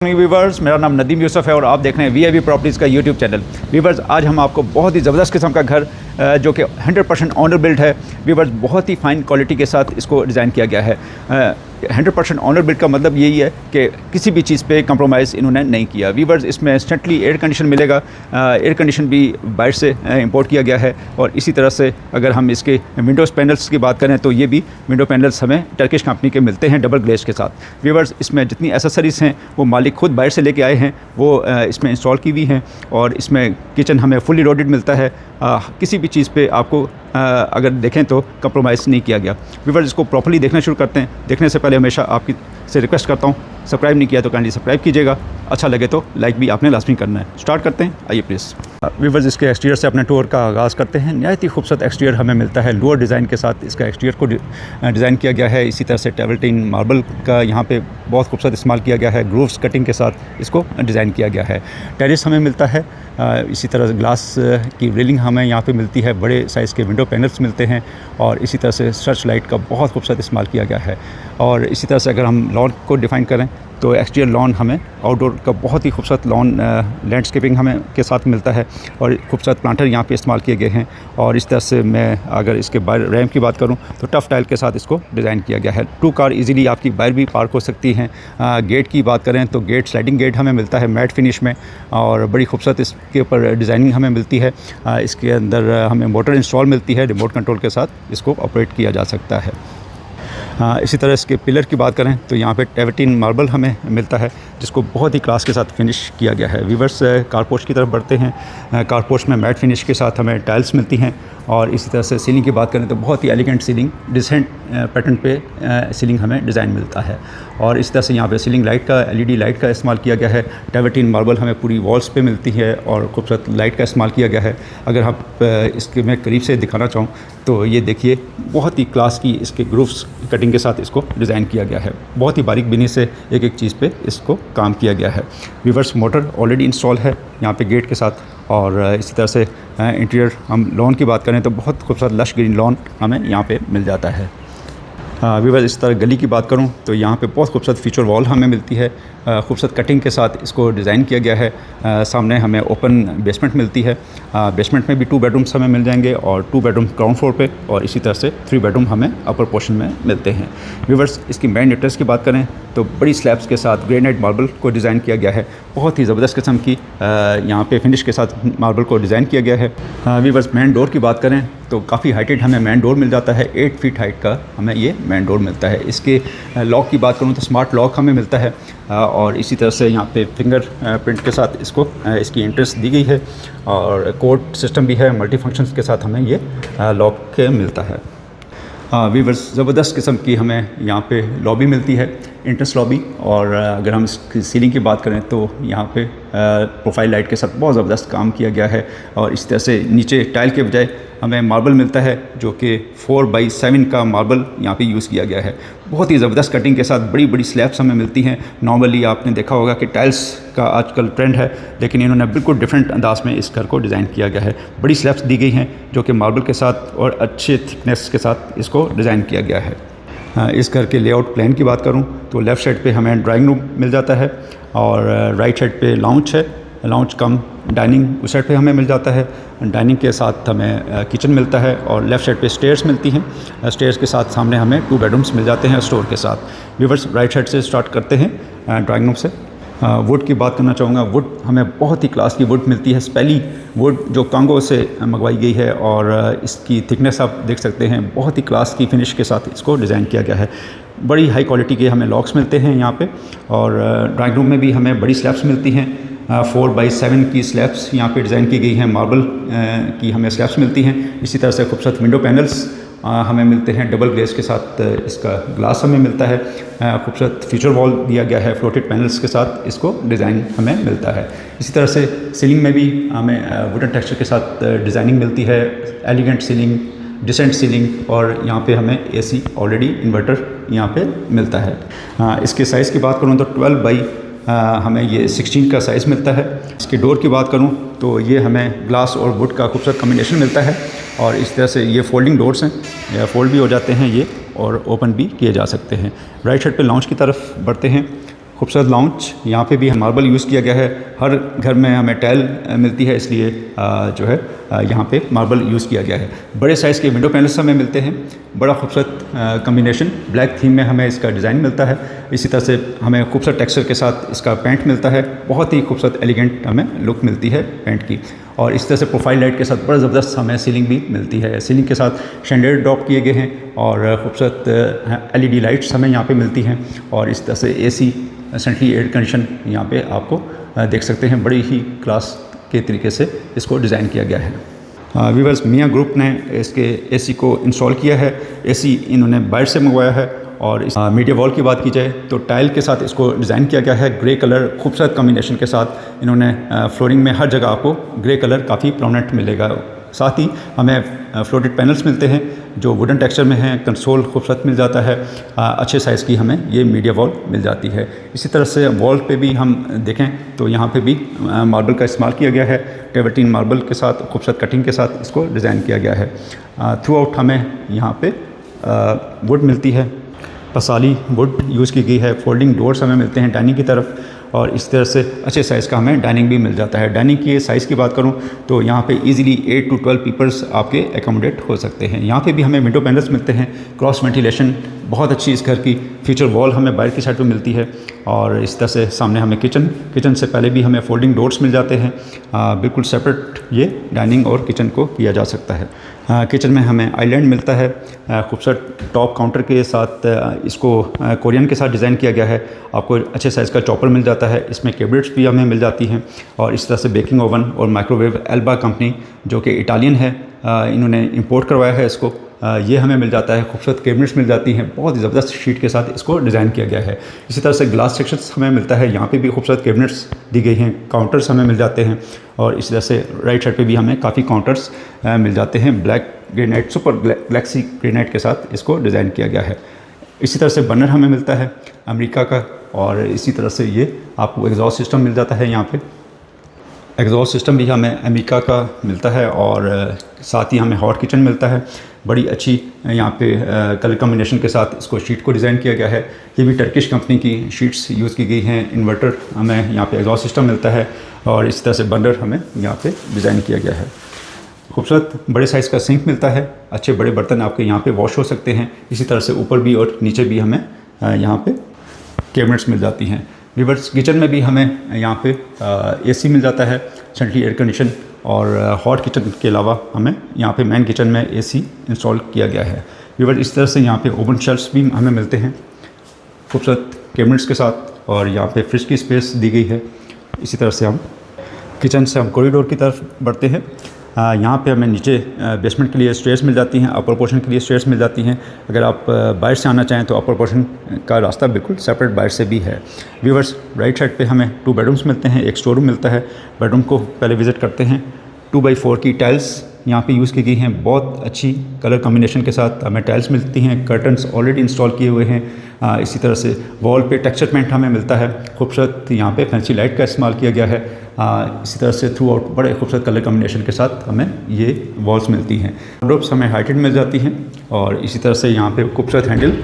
Viewers, मेरा नाम नदीम यूसुफ है और आप देख रहे हैं वीआईपी प्रॉपर्टीज़ का यूट्यूब चैनल। व्यूवर्स, आज हम आपको बहुत ही ज़बरदस्त किस्म का घर जो कि 100% ऑनर बिल्ड है। व्यूवर्स, बहुत ही फाइन क्वालिटी के साथ इसको डिज़ाइन किया गया है। 100% ऑनर बिल्ड का मतलब यही है कि किसी भी चीज़ पे कंप्रोमाइज़ इन्होंने नहीं किया। व्यूवर्स, इसमें इंस्टेंटली एयर कंडीशन मिलेगा। एयर कंडीशन भी बाहर से इंपोर्ट किया गया है। और इसी तरह से अगर हम इसके विंडोज़ पैनल्स की बात करें तो ये भी विंडो पैनल्स हमें टर्किश कंपनी के मिलते हैं डबल ग्लेज के साथ। व्यूवर्स, इसमें जितनी एसेसरीज़ हैं वो मालिक खुद बाहर से लेके आए हैं, वो इसमें इंस्टॉल की हुई हैं। और इसमें किचन हमें फुली लोडेड मिलता है। किसी भी चीज़ पे आपको अगर देखें तो कंप्रोमाइज़ नहीं किया गया। व्यूवर्स, इसको प्रॉपर्ली देखना शुरू करते हैं। देखने से पहले हमेशा आपकी से रिक्वेस्ट करता हूँ, सब्सक्राइब नहीं किया तो काइंडली सब्सक्राइब कीजिएगा। अच्छा लगे तो लाइक भी आपने लाजमी करना है। स्टार्ट करते हैं, आइए प्लीज़। व्यूवर्स, इसके एक्सटीरियर से अपने टूर का आगाज़ करते हैं। नहायत ही खूबसूरत एक्सटीरियर हमें मिलता है। लोअर डिज़ाइन के साथ इसका एक्सटीरियर को डिज़ाइन किया गया है। इसी तरह से टेबल्टीन मार्बल का यहाँ पे बहुत खूबसूरत इस्तेमाल किया गया है। ग्रूव्स कटिंग के साथ इसको डिज़ाइन किया गया है। टेरेस हमें मिलता है। इसी तरह ग्लास की रेलिंग हमें यहाँ पे मिलती है। बड़े साइज़ के विंडो पैनल्स मिलते हैं। और इसी तरह से सर्च लाइट का बहुत खूबसूरत इस्तेमाल किया गया है। और इसी तरह से अगर हम लॉन को डिफ़ाइन करें तो एक्सटीरियर लॉन हमें आउटडोर का बहुत ही खूबसूरत लॉन लैंडस्केपिंग हमें के साथ मिलता है। और खूबसूरत प्लांटर यहाँ पे इस्तेमाल किए गए हैं। और इस तरह से मैं अगर इसके बाहर रैम्प की बात करूँ तो टफ़ टाइल के साथ इसको डिज़ाइन किया गया है। 2 कार इजीली आपकी बाहर भी पार्क हो सकती हैं। गेट की बात करें तो गेट स्लाइडिंग गेट हमें मिलता है मैट फिनिश में। और बड़ी खूबसूरत इसके ऊपर डिज़ाइनिंग हमें मिलती है। इसके अंदर हमें मोटर इंस्टॉल मिलती है। रिमोट कंट्रोल के साथ इसको ऑपरेट किया जा सकता है। इसी तरह इसके पिलर की बात करें तो यहाँ पे टेबल्टीन मार्बल हमें मिलता है, जिसको बहुत ही क्लास के साथ फिनिश किया गया है। व्यूवर्स, कारपोर्च की तरफ बढ़ते हैं। कारपोर्च में मैट फिनिश के साथ हमें टाइल्स मिलती हैं। और इसी तरह से सीलिंग की बात करें तो बहुत ही एलिगेंट सीलिंग, डिसेंट पैटर्न पे सीलिंग हमें डिज़ाइन मिलता है। और इस तरह से यहाँ पे सीलिंग लाइट का LED लाइट का इस्तेमाल किया गया है। टेबल्टीन मार्बल हमें पूरी वॉल्स पे मिलती है और खूबसूरत लाइट का इस्तेमाल किया गया है। अगर आप इसके मैं करीब से दिखाना चाहूँ तो ये देखिए, बहुत ही क्लास की इसके ग्रूव्स कटिंग के साथ इसको डिज़ाइन किया गया है। बहुत ही बारीक बिनी से एक एक चीज़ पे इसको काम किया गया है। व्यूवर्स, मोटर ऑलरेडी इंस्टॉल है यहाँ पे गेट के साथ। और इसी तरह से इंटीरियर हम लॉन की बात करें तो बहुत खूबसूरत लश ग्रीन लॉन हमें यहाँ पे मिल जाता है। व्यूवर्स, इस तरह गली की बात करूं तो यहाँ पे बहुत खूबसूरत फीचर वॉल हमें मिलती है। खूबसूरत कटिंग के साथ इसको डिज़ाइन किया गया है। सामने हमें ओपन बेसमेंट मिलती है। बेसमेंट में भी 2 बेडरूम्स हमें मिल जाएंगे और 2 बेडरूम ग्राउंड फ्लोर पे और इसी तरह से 3 बेडरूम हमें अपर पोर्शन में मिलते हैं। व्यूवर्स, इसकी मेन एंट्रेंस की बात करें तो बड़ी स्लैब्स के साथ ग्रेनाइट मार्बल को डिज़ाइन किया गया है। बहुत ही ज़बरदस्त किस्म की यहाँ पे फिनिश के साथ मार्बल को डिज़ाइन किया गया है। व्यूवर्स, मेन डोर की बात करें तो काफ़ी हाइटेड हमें मेन डोर मिल जाता है। 8 फीट हाइट का हमें ये मेन डोर मिलता है। इसके लॉक की बात करूँ तो स्मार्ट लॉक हमें मिलता है। और इसी तरह से यहाँ पे फिंगर प्रिंट के साथ इसको इसकी एंट्रेंस दी गई है। और कोड सिस्टम भी है। मल्टी फंक्शंस के साथ हमें ये लॉक मिलता है। व्यूवर्स, ज़बरदस्त किस्म की हमें यहाँ पे लॉबी मिलती है, एंट्रेंस लॉबी। और अगर हम इसकी सीलिंग की बात करें तो यहाँ पे प्रोफाइल लाइट के साथ बहुत ज़बरदस्त काम किया गया है। और इस तरह से नीचे टाइल के बजाय हमें मार्बल मिलता है, जो कि 4x7 का मार्बल यहाँ पे यूज़ किया गया है। बहुत ही ज़बरदस्त कटिंग के साथ बड़ी बड़ी स्लैब्स हमें मिलती हैं। नॉर्मली आपने देखा होगा कि टाइल्स का आजकल ट्रेंड है, लेकिन इन्होंने बिल्कुल डिफरेंट अंदाज में इस घर को डिज़ाइन किया गया है। बड़ी स्लैब्स दी गई हैं जो कि मार्बल के साथ और अच्छे थिकनेस के साथ इसको डिज़ाइन किया गया है। इस घर के लेआउट प्लान की बात करूं तो लेफ़्ट साइड पे हमें ड्राइंग रूम मिल जाता है और राइट साइड पे लाउंज है। लाउंज कम डाइनिंग उस साइड पे हमें मिल जाता है। डाइनिंग के साथ हमें किचन मिलता है और लेफ़्ट साइड पे स्टेयर्स मिलती हैं। स्टेयर्स के साथ सामने हमें 2 बेडरूम्स मिल जाते हैं स्टोर के साथ। व्यूवर्स, राइट साइड से स्टार्ट करते हैं ड्राइंग रूम से। वुड की बात करना चाहूँगा। वुड हमें बहुत ही क्लास की वुड मिलती है। स्पेली वुड जो कांगो से मंगवाई गई है और इसकी थिकनेस आप देख सकते हैं। बहुत ही क्लास की फिनिश के साथ इसको डिज़ाइन किया गया है। बड़ी हाई क्वालिटी के हमें लॉक्स मिलते हैं यहाँ पे। और ड्राइंग रूम में भी हमें बड़ी स्लैब्स मिलती हैं। 4x7 की स्लैब्स यहाँ पे डिज़ाइन की गई हैं। मार्बल की हमें स्लैब्स मिलती हैं। इसी तरह से खूबसूरत विंडो पैनल्स हमें मिलते हैं। डबल ग्लेज के साथ इसका ग्लास हमें मिलता है। खूबसूरत फीचर वॉल दिया गया है। फ्लोटेड पैनल्स के साथ इसको डिज़ाइन हमें मिलता है। इसी तरह से सीलिंग में भी हमें वुडन टेक्सचर के साथ डिज़ाइनिंग मिलती है। एलिगेंट सीलिंग, डिसेंट सीलिंग और यहाँ पे हमें AC ऑलरेडी इन्वर्टर यहाँ पे मिलता है। इसके साइज़ की बात करूँ तो 12 हमें ये 16 का साइज़ मिलता है। इसके डोर की बात करूँ तो ये हमें ग्लास और वुड का खूबसूरत कम्बिनेशन मिलता है। और इस तरह से ये फोल्डिंग डोर्स हैं, या फोल्ड भी हो जाते हैं ये और ओपन भी किए जा सकते हैं। राइट साइड पे लॉन्च की तरफ बढ़ते हैं। खूबसूरत लाउंज, यहाँ पे भी मार्बल यूज़ किया गया है। हर घर में हमें टाइल मिलती है, इसलिए जो है यहाँ पे मार्बल यूज़ किया गया है। बड़े साइज़ के विंडो पैनल्स हमें मिलते हैं। बड़ा खूबसूरत कम्बिनेशन ब्लैक थीम में हमें इसका डिज़ाइन मिलता है। इसी तरह से हमें खूबसूरत टेक्सचर के साथ इसका पेंट मिलता है। बहुत ही खूबसूरत एलिगेंट हमें लुक मिलती है पेंट की। और इस तरह से प्रोफाइल लाइट के साथ बड़ा ज़बरदस्त हमें सीलिंग भी मिलती है। सीलिंग के साथ शैंडेलियर ड्रॉप किए गए हैं और खूबसूरत LED लाइट्स हमें यहाँ पे मिलती हैं। और इस तरह से AC सेंट्रली एयर कंडीशन यहाँ पे आपको देख सकते हैं। बड़ी ही क्लास के तरीके से इसको डिज़ाइन किया गया है। वीवर्स, मियाँ ग्रुप ने इसके AC को इंस्टॉल किया है। AC इन्होंने बाहर से मंगवाया है। और इस मीडिया वॉल की बात की जाए तो टाइल के साथ इसको डिज़ाइन किया गया है। ग्रे कलर खूबसूरत कॉम्बिनेशन के साथ इन्होंने फ्लोरिंग में हर जगह आपको ग्रे कलर काफ़ी प्रोमिनेंट मिलेगा। साथ ही हमें फ्लोटेड पैनल्स मिलते हैं जो वुडन टेक्सचर में हैं। कंसोल खूबसूरत मिल जाता है। अच्छे साइज़ की हमें ये मीडिया वॉल मिल जाती है। इसी तरह से वॉल पे भी हम देखें तो यहाँ पे भी मार्बल का इस्तेमाल किया गया है। टेवर्टीन मार्बल के साथ खूबसूरत कटिंग के साथ इसको डिज़ाइन किया गया है। थ्रू आउट हमें यहाँ पे वुड मिलती है। पसाली वुड यूज़ की गई है। फोल्डिंग डोर्स हमें मिलते हैं डाइनिंग की तरफ। और इस तरह से अच्छे साइज़ का हमें डाइनिंग भी मिल जाता है। डाइनिंग की साइज़ की बात करूं तो यहाँ पे इजीली 8 to 12 पीपल्स आपके एकोमोडेट हो सकते हैं। यहाँ पे भी हमें विंडो पैनल्स मिलते हैं। क्रॉस वेंटिलेशन बहुत अच्छी इस घर की। फीचर वॉल हमें बाहर की साइड पे मिलती है। और इस तरह से सामने हमें किचन से पहले भी हमें फोल्डिंग डोर्स मिल जाते हैं। बिल्कुल सेपरेट ये डाइनिंग और किचन को किया जा सकता है। किचन में हमें आइलैंड मिलता है। खूबसूरत टॉप काउंटर के साथ इसको कोरियन के साथ डिज़ाइन किया गया है। आपको अच्छे साइज़ का चॉपर मिल जाता है। इसमें कैबिनेट्स भी हमें मिल जाती हैं। और इस तरह से बेकिंग ओवन और माइक्रोवेव एल्बा कंपनी जो कि इटालियन है, इन्होंने इंपोर्ट करवाया है इसको। ये हमें मिल जाता है। खूबसूरत कैबिनेट्स मिल जाती हैं। बहुत ही ज़बरदस्त शीट के साथ इसको डिज़ाइन किया गया है। इसी तरह से ग्लास सेक्शंस हमें मिलता है। यहाँ पे भी खूबसूरत कैबिनेट्स दी गई हैं। काउंटर्स हमें मिल जाते हैं। और इसी तरह से राइट साइड पे भी हमें काफ़ी काउंटर्स मिल जाते हैं। Black granite, super Galaxy granite के साथ इसको डिज़ाइन किया गया है। इसी तरह से बर्नर हमें मिलता है अमेरिका का। और इसी तरह से ये आपको एग्जॉस्ट सिस्टम मिल जाता है। यहाँ पे एग्जॉस्ट सिस्टम भी हमें अमेरिका का मिलता है। और साथ ही हमें हॉट किचन मिलता है। बड़ी अच्छी यहाँ पे कलर कॉम्बिनेशन के साथ इसको शीट को डिज़ाइन किया गया है। ये भी टर्किश कंपनी की शीट्स यूज़ की गई हैं। इन्वर्टर हमें यहाँ पे एग्जॉस्ट सिस्टम मिलता है। और इस तरह से बर्नर हमें यहाँ पे डिज़ाइन किया गया है। खूबसूरत बड़े साइज़ का सिंक मिलता है। अच्छे बड़े बर्तन आपके यहाँ पे वॉश हो सकते हैं। इसी तरह से ऊपर भी और नीचे भी हमें यहाँ पे कैबिनेट्स मिल जाती हैं। रिवर्स किचन में भी हमें यहाँ पे AC मिल जाता है, सेंट्रली एयर कंडीशन। और हॉट किचन के अलावा हमें यहाँ पे मेन किचन में AC इंस्टॉल किया गया है। रिवर्स इस तरह से यहाँ पे ओवन शेल्फ्स भी हमें मिलते हैं खूबसूरत कैबिनेट्स के साथ। और यहाँ पे फ्रिज की स्पेस दी गई है। इसी तरह से हम किचन से हम कॉरिडोर की तरफ बढ़ते हैं। यहाँ पे हमें नीचे बेसमेंट के लिए स्टेयर्स मिल जाती हैं। अपर पोर्शन के लिए स्टेयर्स मिल जाती हैं। अगर आप बाहर से आना चाहें तो अपर पोर्शन का रास्ता बिल्कुल सेपरेट बाहर से भी है। व्यूअर्स, राइट साइड पे हमें 2 बेडरूम्स मिलते हैं। एक स्टोर रूम मिलता है। बेडरूम को पहले विज़िट करते हैं। 2x4 की टाइल्स यहाँ पे यूज़ की गई हैं। बहुत अच्छी कलर कॉम्बिनेशन के साथ हमें टाइल्स मिलती हैं। कर्टन्स ऑलरेडी इंस्टॉल किए हुए हैं। इसी तरह से वॉल पे टेक्सचर पेंट हमें मिलता है। खूबसूरत यहाँ पे फैंसी लाइट का इस्तेमाल किया गया है। इसी तरह से थ्रू आउट बड़े खूबसूरत कलर कॉम्बिनेशन के साथ हमें ये वॉल्स मिलती हैं। वॉर्डरोब्स हमें हाइटेड मिल जाती हैं। और इसी तरह से यहाँ पे खूबसूरत हैंडल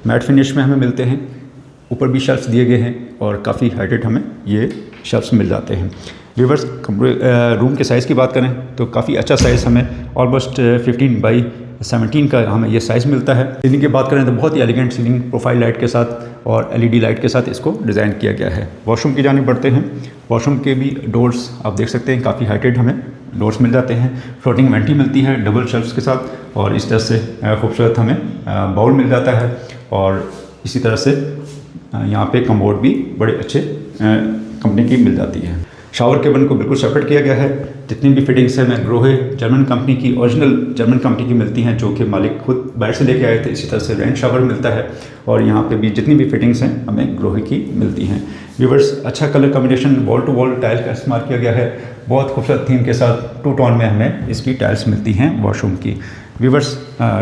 मैट फिनिश में हमें मिलते हैं। ऊपर भी शेल्फ्स दिए गए हैं और काफ़ी हाइटेड हमें ये शेल्फ्स मिल जाते हैं। व्यूअर्स, रूम के साइज़ की बात करें तो काफ़ी अच्छा साइज़ हमें ऑलमोस्ट 15x17 का हमें ये साइज़ मिलता है। सीलिंग की बात करें तो बहुत ही एलिगेंट सीलिंग प्रोफाइल लाइट के साथ और LED लाइट के साथ इसको डिज़ाइन किया गया है। वॉशरूम की जानिब बढ़ते हैं। वॉशरूम के भी डोर्स आप देख सकते हैं, काफ़ी हाइटेड हमें डोर्स मिल जाते हैं। फ्लोटिंग वेंटी मिलती है डबल शेल्फ्स के साथ। और इस तरह से खूबसूरत हमें बाउल मिल जाता है। और इसी तरह से यहाँ पे कमोड भी बड़े अच्छे कंपनी की मिल जाती है। शावर केबिन को बिल्कुल सेपरेट किया गया है। जितनी भी फिटिंग्स हैं हमें ग्रोहे जर्मन कंपनी की, ओरिजिनल जर्मन कंपनी की मिलती हैं, जो कि मालिक खुद बाहर से लेके आए थे। इसी तरह से रेन शावर मिलता है। और यहाँ पे भी जितनी भी फिटिंग्स हैं हमें ग्रोहे की मिलती हैं। व्यूअर्स, अच्छा colour combination wall to wall tile का इस्तेमाल किया गया है। बहुत खूबसूरत थीम के साथ 2 टोन में हमें इसकी टाइल्स मिलती हैं वॉशरूम की। व्यूअर्स,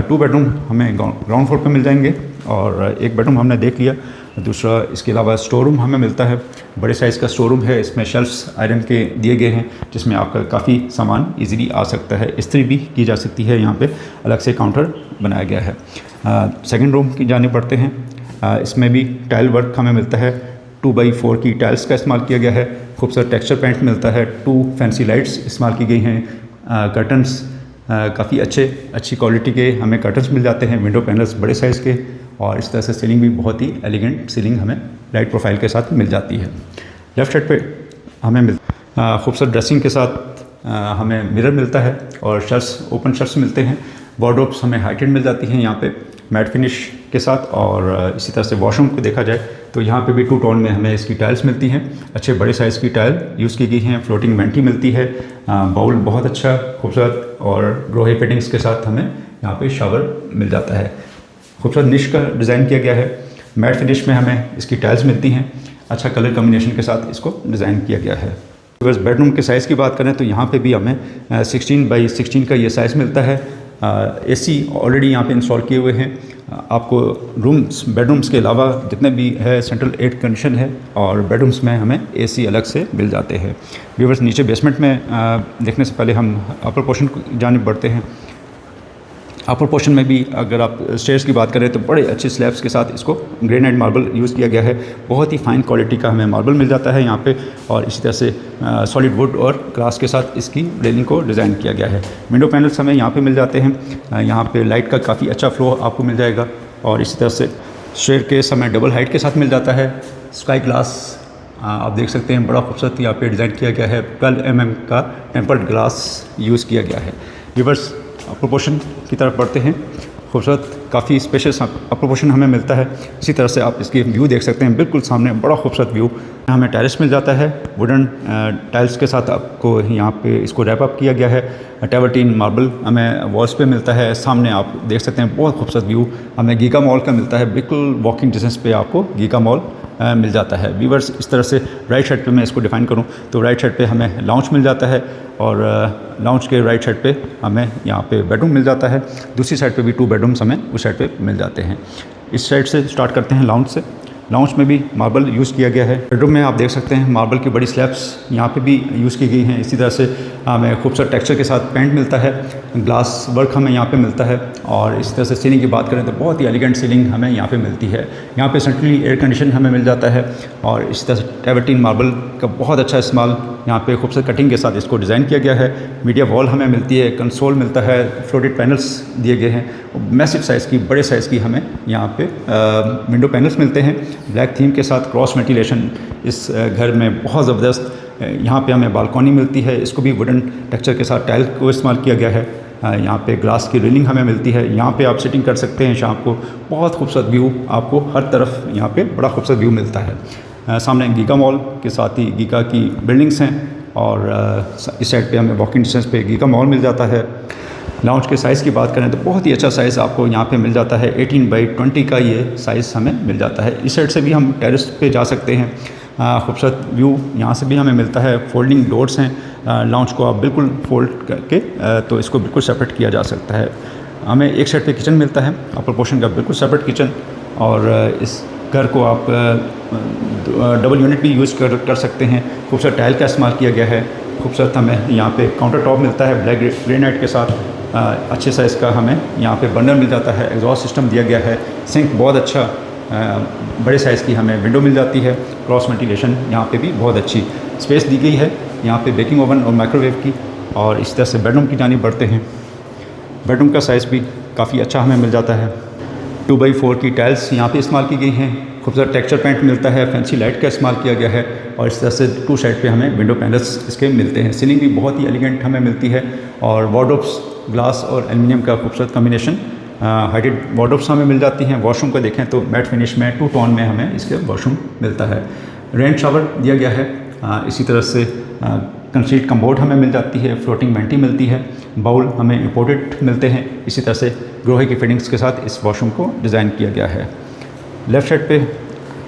2 बेडरूम हमें ग्राउंड फ्लोर पे मिल जाएंगे। और एक बेडरूम हमने देख लिया। दूसरा इसके अलावा स्टोर रूम हमें मिलता है। बड़े साइज़ का स्टोर रूम है। इसमें शेल्फ्स आयरन के दिए गए हैं जिसमें आपका काफ़ी सामान इजीली आ सकता है। इस्त्री भी की जा सकती है। यहाँ पे अलग से काउंटर बनाया गया है। सेकंड रूम की जानिब बढ़ते हैं। इसमें भी टाइल वर्क हमें मिलता है। 2x4 की टाइल्स का इस्तेमाल किया गया है। खूबसूरत टेक्सचर पेंट मिलता है। 2 फैंसी लाइट्स इस्तेमाल की गई हैं। कर्टन्स काफ़ी अच्छी क्वालिटी के हमें कर्टन्स मिल जाते हैं। विंडो पैनल्स बड़े साइज़ के, और इस तरह से सीलिंग भी बहुत ही एलिगेंट सीलिंग हमें लाइट प्रोफाइल के साथ मिल जाती है। लेफ़्ट साइड पे हमें खूबसूरत ड्रेसिंग के साथ हमें मिरर मिलता है और शर्ट्स, ओपन शर्ट्स मिलते हैं। वार्डरोब्स हमें हाइटेड मिल जाती हैं यहाँ पे मैट फिनिश के साथ। और इसी तरह से वॉशरूम को देखा जाए तो यहाँ पे भी 2 टोन में हमें इसकी टाइल्स मिलती हैं। अच्छे बड़े साइज़ की टाइल यूज़ की गई हैं। फ्लोटिंग वेंटी मिलती है। बाउल बहुत अच्छा खूबसूरत और ग्रोहे फिटिंग्स के साथ हमें यहाँ पे शावर मिल जाता है। खूबसूरत निश का डिज़ाइन किया गया है। मैट फिनिश में हमें इसकी टाइल्स मिलती हैं। अच्छा कलर कम्बिनेशन के साथ इसको डिज़ाइन किया गया है। बस बेडरूम के साइज़ की बात करें तो यहाँ पे भी हमें 16x16 का ये साइज़ मिलता है। AC ऑलरेडी यहाँ पे इंस्टॉल किए हुए हैं। आपको बेडरूम्स के अलावा जितने भी है सेंट्रल एयर कंडीशन है, और बेडरूम्स में हमें AC अलग से मिल जाते हैं। व्यूअर्स, नीचे बेसमेंट में देखने से पहले हम अपर पोर्शन की जानिब बढ़ते हैं। अपर पोर्शन में भी अगर आप स्टेयर्स की बात करें तो बड़े अच्छे स्लैब्स के साथ इसको ग्रेनाइट मार्बल यूज़ किया गया है। बहुत ही फाइन क्वालिटी का हमें मार्बल मिल जाता है यहाँ पे, और इसी तरह से सॉलिड वुड और ग्लास के साथ इसकी रेलिंग को डिज़ाइन किया गया है। विंडो पैनल्स हमें यहाँ पे मिल जाते हैं। यहाँ पे लाइट का काफ़ी अच्छा फ्लो आपको मिल जाएगा, और इसी तरह से स्टेयरकेस हमें डबल हाइट के साथ मिल जाता है। स्काई ग्लास आप देख सकते हैं, बड़ा खूबसूरत यहाँ पे डिज़ाइन किया गया है। 12 mm का टेम्पर्ड ग्लास यूज़ किया गया है। व्यूअर्स, अपर पोर्शन की तरफ बढ़ते हैं। खूबसूरत काफ़ी स्पेशियस अपर पोर्शन हमें मिलता है। इसी तरह से आप इसकी व्यू देख सकते हैं, बिल्कुल सामने बड़ा खूबसूरत व्यू। हमें टेरेस मिल जाता है। वुडन टाइल्स के साथ आपको यहाँ पे इसको रैप अप किया गया है। ट्रैवर्टीन मार्बल हमें वॉल्स पे मिलता है। सामने आप देख सकते हैं बहुत खूबसूरत व्यू हमें गीगा मॉल का मिलता है। बिल्कुल वॉकिंग डिस्टेंस पे आपको गीगा मॉल मिल जाता है। व्यूअर्स, इस तरह से राइट साइड पे मैं इसको डिफ़ाइन करूं तो राइट साइड पे हमें लाउंज मिल जाता है, और लाउंज के राइट साइड पे हमें यहाँ पे बेडरूम मिल जाता है। दूसरी साइड पे भी 2 बेडरूम्स हमें उस साइड पे मिल जाते हैं। इस साइड से स्टार्ट करते हैं लाउंज से। लाउंज में भी मार्बल यूज़ किया गया है। बेडरूम में आप देख सकते हैं मार्बल की बड़ी स्लैब्स यहाँ पे भी यूज़ की गई हैं। इसी तरह से हमें खूबसूरत टेक्सचर के साथ पेंट मिलता है। ग्लास वर्क हमें यहाँ पे मिलता है, और इसी तरह से सीलिंग की बात करें तो बहुत ही एलिगेंट सीलिंग हमें यहाँ पे मिलती है। यहाँ पे सेंट्रली एयर कंडीशन हमें मिल जाता है, और इसी तरह से ट्रैवर्टीन मार्बल का बहुत अच्छा इस्तेमाल यहाँ पे खूबसूरत कटिंग के साथ इसको डिज़ाइन किया गया है। मीडिया वॉल हमें मिलती है, कंसोल मिलता है, फ्लोटेड पैनल्स दिए गए हैं। मैसिव साइज़ की, बड़े साइज़ की हमें यहाँ पे विंडो पैनल्स मिलते हैं। ब्लैक थीम के साथ क्रॉस वेंटिलेशन इस घर में बहुत ज़बरदस्त। यहाँ पे हमें बालकनी मिलती है, इसको भी वुडन टेक्सचर के साथ टाइल को इस्तेमाल किया गया है। यहाँ पे ग्लास की रेलिंग हमें मिलती है। यहाँ पे आप सिटिंग कर सकते हैं शाम को। बहुत खूबसूरत व्यू आपको हर तरफ यहाँ पे बड़ा खूबसूरत व्यू मिलता है। सामने गीगा मॉल के साथ ही गीगा की बिल्डिंग्स हैं, और इस साइड पे हमें वॉकिंग डिस्टेंस पे गीगा मॉल मिल जाता है। लाउंज के साइज़ की बात करें तो बहुत ही अच्छा साइज़ आपको यहाँ पे मिल जाता है। 18x20 का ये साइज़ हमें मिल जाता है। इस साइड से भी हम टेरेस पे जा सकते हैं। खूबसूरत व्यू यहाँ से भी हमें मिलता है। फोल्डिंग डोर्स हैं। लाउंज को आप बिल्कुल फोल्ड करके तो इसको बिल्कुल सेपरेट किया जा सकता है। हमें एक साइड पे किचन मिलता है, अपर पोर्शन का बिल्कुल सेपरेट किचन, और इस घर को आप डबल यूनिट भी यूज़ कर सकते हैं। खूबसूरत टाइल का इस्तेमाल किया गया है। खूबसूरत हमें यहाँ पे काउंटर टॉप मिलता है ब्लैक ग्रेनाइट के साथ। अच्छे साइज़ का हमें यहाँ पे बर्नर मिल जाता है। एग्जॉस्ट सिस्टम दिया गया है। सिंक बहुत अच्छा, बड़े साइज़ की हमें विंडो मिल जाती है। क्रॉस वेंटिलेशन यहाँ पे भी बहुत अच्छी स्पेस दी गई है यहाँ पे बेकिंग ओवन और माइक्रोवेव की। और इस तरह से बेडरूम की जानिब बढ़ते हैं। बेडरूम का साइज़ भी काफ़ी अच्छा हमें मिल जाता है। 2x4 की टाइल्स यहाँ पे इस्तेमाल की गई हैं। खूबसूरत टेक्सचर पेंट मिलता है। फैंसी लाइट का इस्तेमाल किया गया है, और इस तरह से 2 साइड पे हमें विंडो पैनल्स इसके मिलते हैं। सीलिंग भी बहुत ही एलिगेंट हमें मिलती है, और वार्डरोब्स ग्लास और एल्युमिनियम का खूबसूरत कम्बिनेशन हाइटेड वार्डरोब्स हमें मिल जाती हैं। वॉशरूम को देखें तो मैट फिनिश में 2 टोन में हमें इसके वॉशरूम मिलता है। रेन शावर दिया गया है। इसी तरह से कंक्रीट कम्बोर्ड हमें मिल जाती है। फ्लोटिंग वेंटी मिलती है। बाउल हमें इंपोर्टेड मिलते हैं। इसी तरह से ग्रोहे की फिटिंग्स के साथ इस वॉशरूम को डिज़ाइन किया गया है। लेफ़्ट साइड पे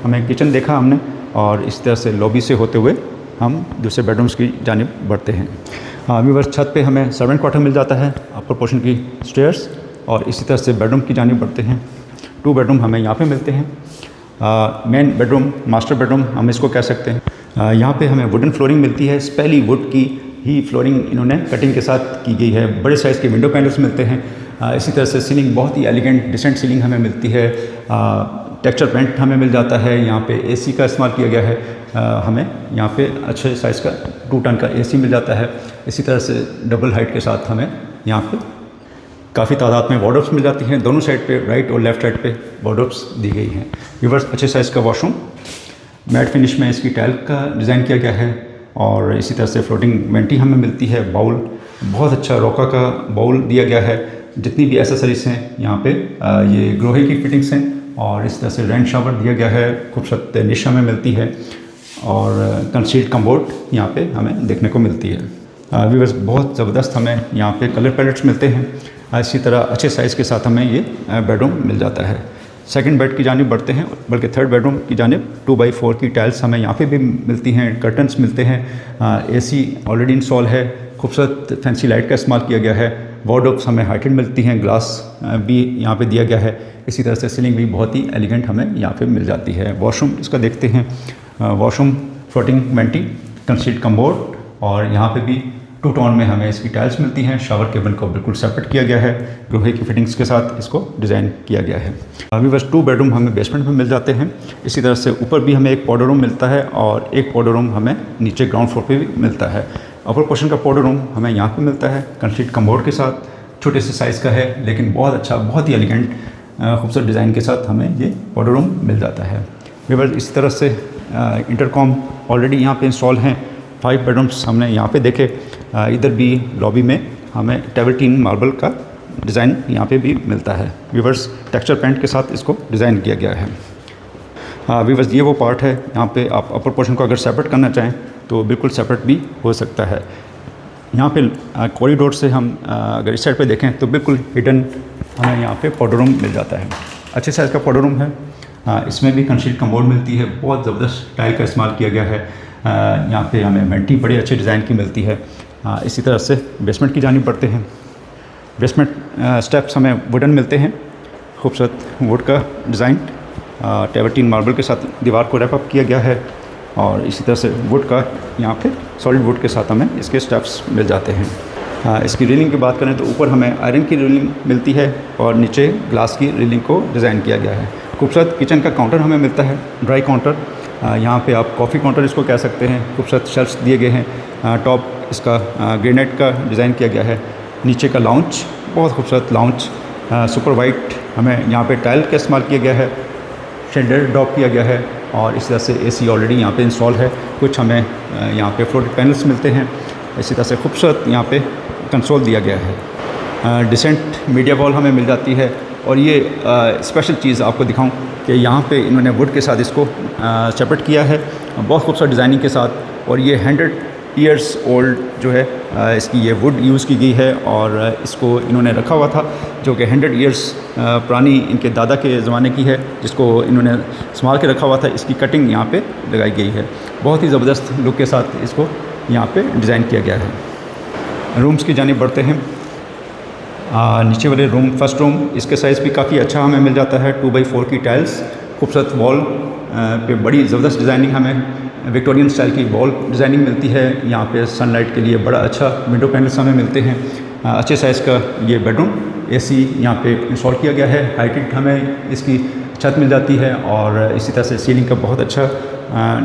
हमें किचन देखा हमने, और इस तरह से लॉबी से होते हुए हम दूसरे बेडरूम्स की जानिब बढ़ते हैं। व्यूअर्स, छत पे हमें सर्वेंट क्वार्टर मिल जाता है, अपर पोर्शन की स्टेयर्स, और इसी तरह से बेडरूम की जानिब बढ़ते हैं। 2 बेडरूम हमें यहाँ पे मिलते हैं। मेन बेडरूम, मास्टर बेडरूम हम इसको कह सकते हैं। यहाँ पे हमें वुडन फ्लोरिंग मिलती है। स्पेली वुड की ही फ्लोरिंग इन्होंने कटिंग के साथ की गई है। बड़े साइज़ के विंडो पैनल्स मिलते हैं। इसी तरह से सीलिंग बहुत ही एलिगेंट डिसेंट सीलिंग हमें मिलती है। टेक्सचर पेंट हमें मिल जाता है। यहाँ पे एसी का इस्तेमाल किया गया है। हमें यहाँ पे अच्छे साइज़ का 2 टन का एसी मिल जाता है। इसी तरह से डबल हाइट के साथ हमें यहाँ पे काफ़ी तादाद में वार्डरोब्स मिल जाती हैं। दोनों साइड पे, राइट और लेफ़्ट साइड पे वार्डरोब्स दी गई हैं। व्यूअर्स, अच्छे साइज़ का वॉशरूम, मैट फिनिश में इसकी टाइल का डिज़ाइन किया गया है और इसी तरह से फ्लोटिंग वेंटी हमें मिलती है। बाउल, बहुत अच्छा रोका का बाउल दिया गया है। जितनी भी एसेसरीज हैं यहाँ पे ये ग्रोहे की फिटिंग्स हैं और इस तरह से रेन शावर दिया गया है। खूबसूरत निश हमें मिलती है और कंसील्ड कम्बोर्ड यहाँ पे हमें देखने को मिलती है। व्यूअर्स, बहुत ज़बरदस्त हमें यहाँ पे कलर पैलेट्स मिलते हैं। इसी तरह अच्छे साइज़ के साथ हमें ये बेडरूम मिल जाता है। सेकंड बेड की जानिब बढ़ते हैं, बल्कि थर्ड बेडरूम की जानिब 2x4 की टाइल्स हमें यहाँ पे भी मिलती हैं। कर्टन्स मिलते हैं। एसी ऑलरेडी इंस्टॉल है। खूबसूरत फैंसी लाइट का इस्तेमाल किया गया है। वार्डरोब्स हमें हाइटेड मिलती हैं। ग्लास भी यहाँ पे दिया गया है। इसी तरह से सीलिंग भी बहुत ही एलिगेंट हमें यहाँ पे मिल जाती है। वॉशरूम इसका देखते हैं। वॉशरूम फ्लोटिंग वेंटी, कंसील्ड कम्बोर्ड और यहाँ पे भी 2 टोन में हमें इसकी टाइल्स मिलती हैं। शावर केबिन को बिल्कुल सेपरेट किया गया है। लोहे की फिटिंग्स के साथ इसको डिज़ाइन किया गया है। अभी बस 2 बेडरूम हमें बेसमेंट में मिल जाते हैं। इसी तरह से ऊपर भी हमें एक पाउडर रूम मिलता है और एक पाउडर रूम हमें नीचे ग्राउंड फ्लोर पे भी मिलता है। अपर पोर्शन का पाउडर रूम हमें यहाँ पे मिलता है कंसील्ड कम्बोर्ड के साथ। छोटे से साइज़ का है लेकिन बहुत अच्छा, बहुत ही एलिगेंट खूबसूरत डिज़ाइन के साथ हमें ये पाउडर रूम मिल जाता है। व्यूअर्स, इसी तरह से इंटरकॉम ऑलरेडी यहाँ पे इंस्टॉल हैं। 5 बेडरूम्स हमने यहाँ पे देखे। इधर भी लॉबी में हमें ट्रैवरटीन मार्बल का डिज़ाइन यहाँ पे भी मिलता है। व्यूअर्स, टेक्सचर पेंट के साथ इसको डिज़ाइन किया गया है। व्यूअर्स, ये वो पार्ट है। यहाँ पे आप अपर पोर्शन को अगर सेपरेट करना चाहें तो बिल्कुल सेपरेट भी हो सकता है। यहाँ पे कॉरिडोर से हम अगर इस साइड पे देखें तो बिल्कुल हिडन हमें यहाँ पे पाउडर रूम मिल जाता है। अच्छे साइज़ का पाउडर रूम है। इसमें भी कंसील्ड कम्बोर्ड मिलती है। बहुत ज़बरदस्त टाइल का इस्तेमाल किया गया है। यहाँ पे हमें वेंटी बड़े अच्छे डिज़ाइन की मिलती है। इसी तरह से बेसमेंट की जानिब बढ़ते हैं। बेसमेंट स्टेप्स हमें वुडन मिलते हैं। खूबसूरत वुड का डिज़ाइन, ट्रैवरटीन मार्बल के साथ दीवार को रैप अप किया गया है और इसी तरह से वुड का यहाँ पे सॉलिड वुड के साथ हमें इसके स्टेप्स मिल जाते हैं। इसकी रेलिंग की बात करें तो ऊपर हमें आयरन की रेलिंग मिलती है और नीचे ग्लास की रेलिंग को डिज़ाइन किया गया है। खूबसूरत किचन का काउंटर हमें मिलता है, ड्राई काउंटर। यहाँ पे आप कॉफ़ी काउंटर इसको कह सकते हैं। खूबसूरत शेल्फ्स दिए गए हैं। टॉप इसका ग्रेनाइट का डिज़ाइन किया गया है। नीचे का लाउंज, बहुत खूबसूरत लाउंज, सुपर वाइट हमें यहाँ पे टाइल का इस्तेमाल किया गया है। शेल्डर ड्रॉप किया गया है और इस तरह से एसी ऑलरेडी यहाँ पे इंस्टॉल है। कुछ हमें यहाँ पे फ्लोटेड पैनल्स मिलते हैं। इसी तरह से खूबसूरत यहाँ पे कंसोल दिया गया है। डिसेंट मीडिया वॉल हमें मिल जाती है और ये स्पेशल चीज़ आपको दिखाऊं कि यहाँ पे इन्होंने वुड के साथ इसको सेपरेट किया है, बहुत खूबसूरत डिज़ाइनिंग के साथ। और ये 100 ईयर्स ओल्ड जो है इसकी ये वुड यूज़ की गई है और इसको इन्होंने रखा हुआ था, जो कि 100 ईयर्स पुरानी इनके दादा के ज़माने की है, जिसको इन्होंने संभाल के रखा हुआ था। इसकी कटिंग यहाँ पे लगाई गई है। बहुत ही ज़बरदस्त लुक के साथ इसको यहाँ पे डिज़ाइन किया गया है। रूम्स की जानिब बढ़ते हैं। नीचे वाले रूम, फर्स्ट रूम, इसके साइज़ भी काफ़ी अच्छा हमें मिल जाता है। 2x4 की टाइल्स, खूबसूरत वॉल पे बड़ी ज़बरदस्त डिज़ाइनिंग, हमें विक्टोरियन स्टाइल की वॉल डिज़ाइनिंग मिलती है। यहाँ पे सनलाइट के लिए बड़ा अच्छा विंडो पैनल्स हमें मिलते हैं। अच्छे साइज़ का ये बेडरूम, एसी यहाँ पे इंस्टॉल किया गया है। हाइटेड हमें इसकी छत मिल जाती है और इसी तरह से सीलिंग का बहुत अच्छा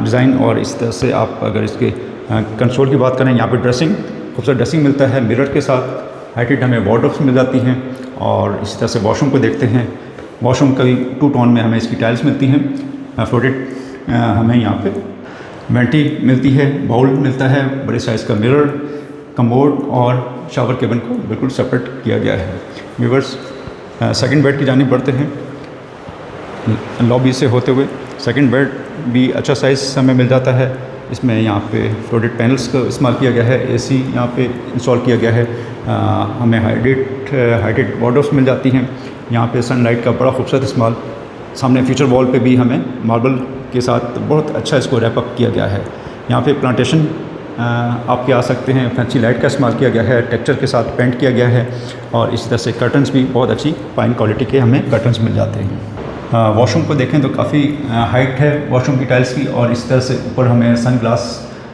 डिज़ाइन। और इस तरह से आप अगर इसके कंसोल की बात करें, यहाँ पे ड्रेसिंग, खूबसूरत ड्रेसिंग मिलता है मिरर के साथ। हाइटेड हमें वार्डरोब्स मिल जाती हैं और इसी तरह से वॉशरूम को देखते हैं। वॉशरूम का भी 2 टोन में हमें इसकी टाइल्स मिलती हैं। फ्लोटेड हमें यहाँ पे वेंटी मिलती है, बाउल मिलता है, बड़े साइज़ का मिरर, कमोड और शावर केबिन को बिल्कुल सेपरेट किया गया है। व्यूअर्स, सेकंड बेड की जानिब बढ़ते हैं। लॉबी से होते हुए सेकंड बेड भी अच्छा साइज़ हमें मिल जाता है। इसमें यहाँ पे फ्लोटेड पैनल्स का इस्तेमाल किया गया है। एसी यहाँ पे इंस्टॉल किया गया है। हमें हाइटेड वार्डरोब्स मिल जाती हैं। यहाँ पे सनलाइट का बड़ा खूबसूरत इस्तेमाल। सामने फ्यूचर वॉल पे भी हमें मार्बल के साथ बहुत अच्छा इसको रैप अप किया गया है। यहाँ पे प्लांटेशन आपके आ सकते हैं। फैंसी लाइट का इस्तेमाल किया गया है, टेक्सचर के साथ पेंट किया गया है और इसी तरह से कर्टन्स भी बहुत अच्छी फाइन क्वालिटी के हमें कर्टन्स मिल जाते हैं। वॉशरूम को देखें तो काफ़ी हाइट है वॉशरूम की टाइल्स की और इस तरह से ऊपर हमें सन ग्लास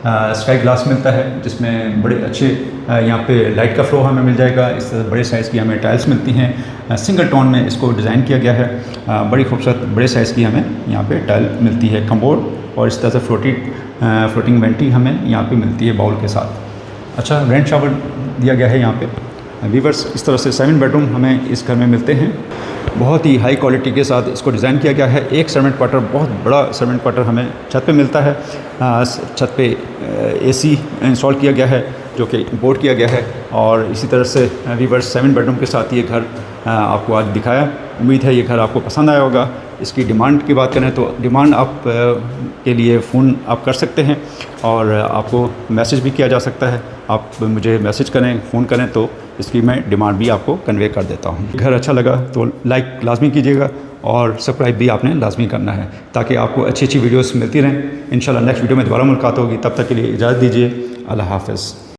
स्काई ग्लास मिलता है जिसमें बड़े अच्छे यहाँ पे लाइट का फ्लो हमें मिल जाएगा। इस तरह बड़े साइज़ की हमें टाइल्स मिलती हैं। सिंगल टोन में इसको डिज़ाइन किया गया है। बड़ी खूबसूरत बड़े साइज़ की हमें यहाँ पे टाइल मिलती है कमोड, और इस तरह से फ्लोटिंग वेंटी हमें यहाँ पे मिलती है बाउल के साथ। अच्छा रेन शावर दिया गया है यहाँ पे। वीवर्स इस तरह से 7 बेडरूम हमें इस घर में मिलते हैं। बहुत ही हाई क्वालिटी के साथ इसको डिज़ाइन किया गया है। एक सर्वेंट क्वार्टर, बहुत बड़ा सर्वेंट क्वार्टर हमें छत पे मिलता है। छत पे एसी इंस्टॉल किया गया है जो कि इंपोर्ट किया गया है। और इसी तरह से वीवर्स 7 बेडरूम के साथ ये घर आपको आज दिखाया। उम्मीद है ये घर आपको पसंद आया होगा। इसकी डिमांड की बात करें तो डिमांड आप के लिए फ़ोन आप कर सकते हैं और आपको मैसेज भी किया जा सकता है। आप मुझे मैसेज करें, फ़ोन करें तो इसकी मैं डिमांड भी आपको कन्वे कर देता हूँ। घर अच्छा लगा तो लाइक लाजमी कीजिएगा और सब्सक्राइब भी आपने लाजमी करना है ताकि आपको अच्छी अच्छी वीडियोस मिलती रहें। इंशाल्लाह नेक्स्ट वीडियो में दोबारा मुलाकात होगी। तब तक के लिए इजाज़त दीजिए। अल्लाह हाफ़िज़।